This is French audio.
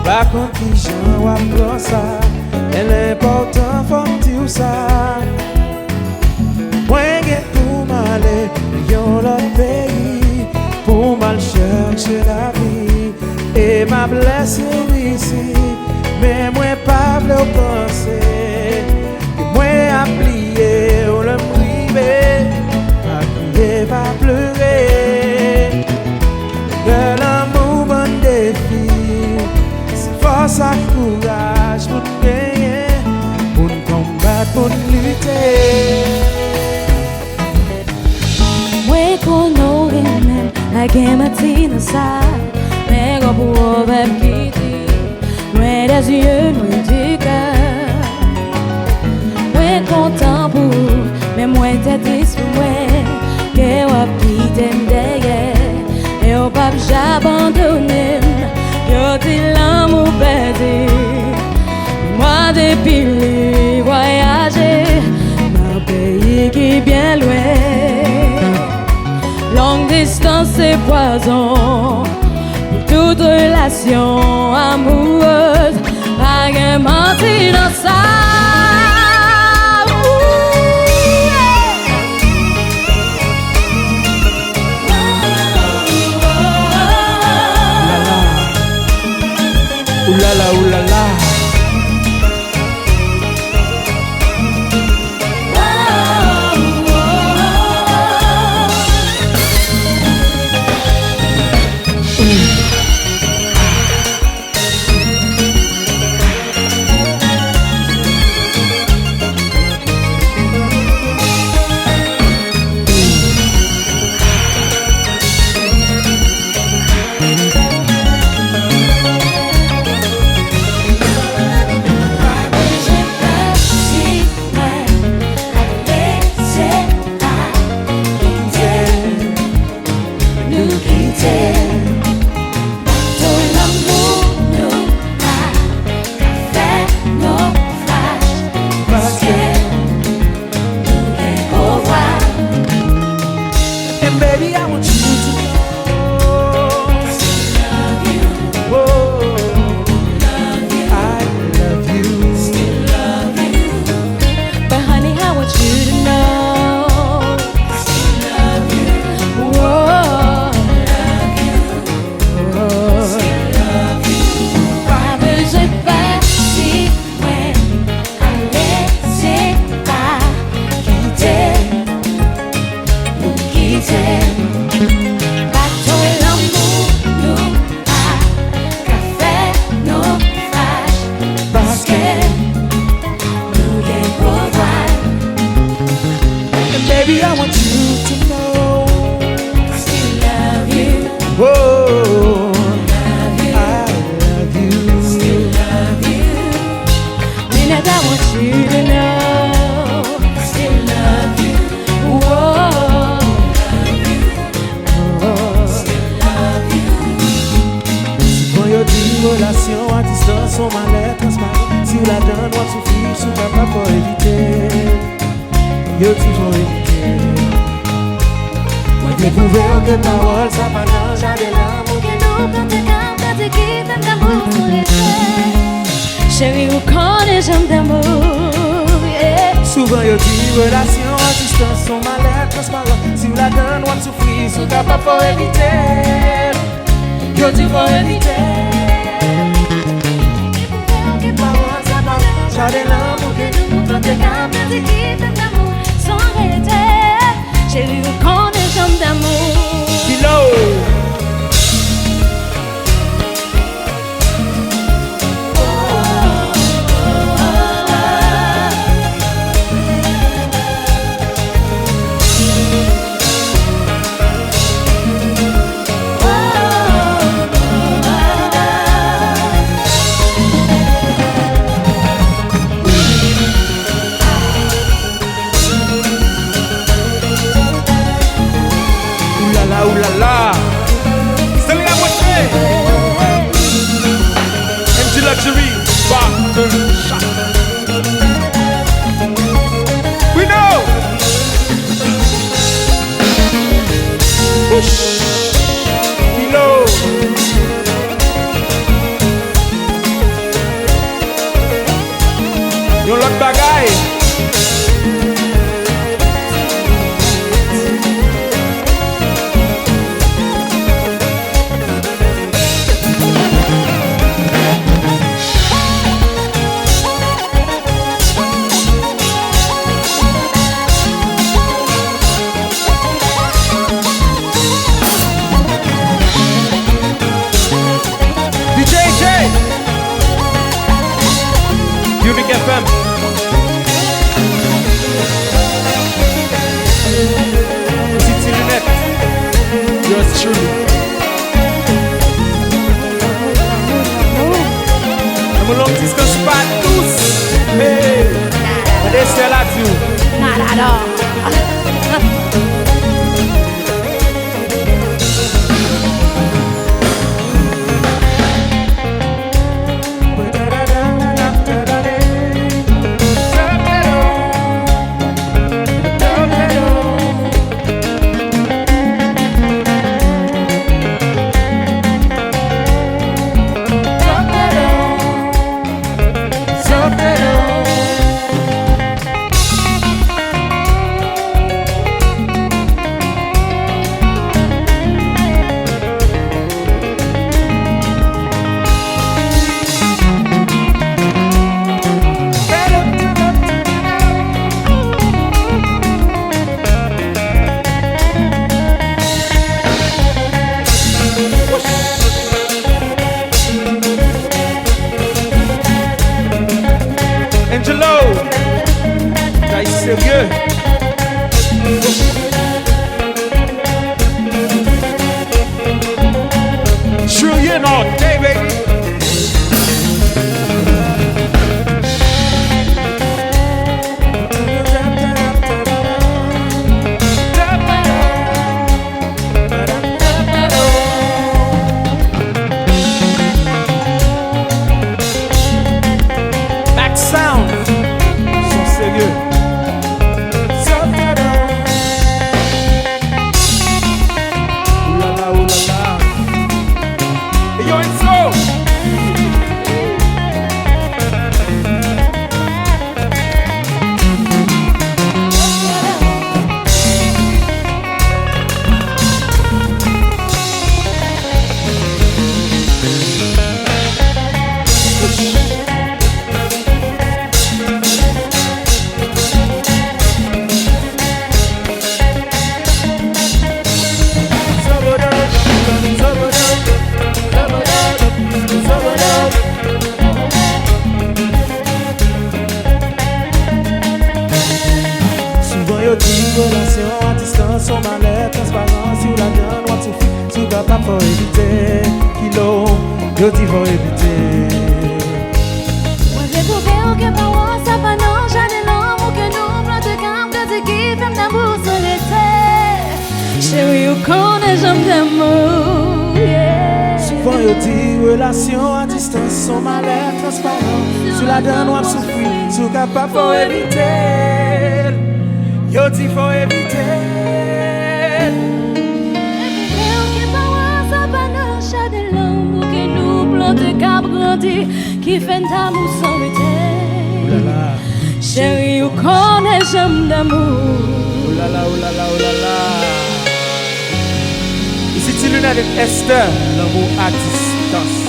Par contre, qui j'en apprends ça, et l'important faut me dire ça. Moi, j'ai pour m'aller dans l'autre pays, pour mal chercher la vie, et ma blessure ici, mais moi pas le penser, et moi à plier ou le priver, à crier, pas pleurer, de l'amour bon défi. Force à courage pour gagner, pour combattre, pour lutter. Moi qu'on aurait même la game à Tina ça, mais qu'on pourrait quitter. Moi des yeux, moi du cœur. Moi content pour, mais moi t'es disparu, que on quitte derrière, et on pas j'abandonne. Yo dis l'amour perdu, moi depuis voyager, dans un pays qui est bien loin. Longue distance c'est poison, pour toute relation amoureuse, pas qu'un menti dans ça. Oulala, oulala. Baby, I want you to know I love you. Oh, love you. I love you. Still love you. But honey, I want you to know I still love you. Whoa, love you. Oh, still love you. Pas besoin de partir, ouais. Allez, c'est pas quitter, nous quitter. Baby, I want you to know I still love you. Oh, Love you. I love you. Still love you. Minute, I want you to know I still love you. Whoa, love you. Oh, still love you. Quand y'a des relations à distance, on m'a l'air transparent. Si la donne, on souffre, sous ta pas pour éviter. Yo toujours éviter. Moi découvert que parole, ça va dans jamais l'amour. Que nous, quand t'es calme, quand t'es quitte, t'aimes d'amour pour rester. Chérie, où connais j'aime d'amour, yeah. Souvent y'a des relations à distance, on m'a l'air transparent. Si la donne, on souffre, sous ta pas pour éviter. Yo toujours éviter. J'avais l'amour que nous, Quand t'es calme, quand t'es quitte, t'aimes d'amour sans arrêter. Chérie, où connais j'aime d'amour. Kilo. Oulala, c'est la moitié. MG Luxury, Barbershop. We know. Push. Kilo. l'autre bagaille. Unique FM. City Lunette. Yours truly. I'm a long distance spot tous. Hey. And they still at you. Not at all. Angelo, t'as sérieux? Trillion all day, baby. Back sound. Sérieux. Oulala, oulala. Et yo, Enzo. Relation à distance, on m'a l'air transparent. Si vous la donne, on tout fait, tout capable pour éviter. Kilo, yo dit faut éviter. Moi j'ai trouvé aucun parole, ça pas non, j'en ai l'amour que nous, plein de camp, de qui fait d'amour sur l'été. Chérie, ou connaît, j'aime d'amour, yeah. Souvent yo dit relation à distance, on m'a l'air transparent. Si la donne, on souffrir, tout capable pour éviter. Yo dit faut éviter. Qui fait d'amour sans lutter. Chérie, ou connaît, j'aime d'amour. Oulala, oulala, oulala. Ici, tu l'une avec Esther, l'amour à distance.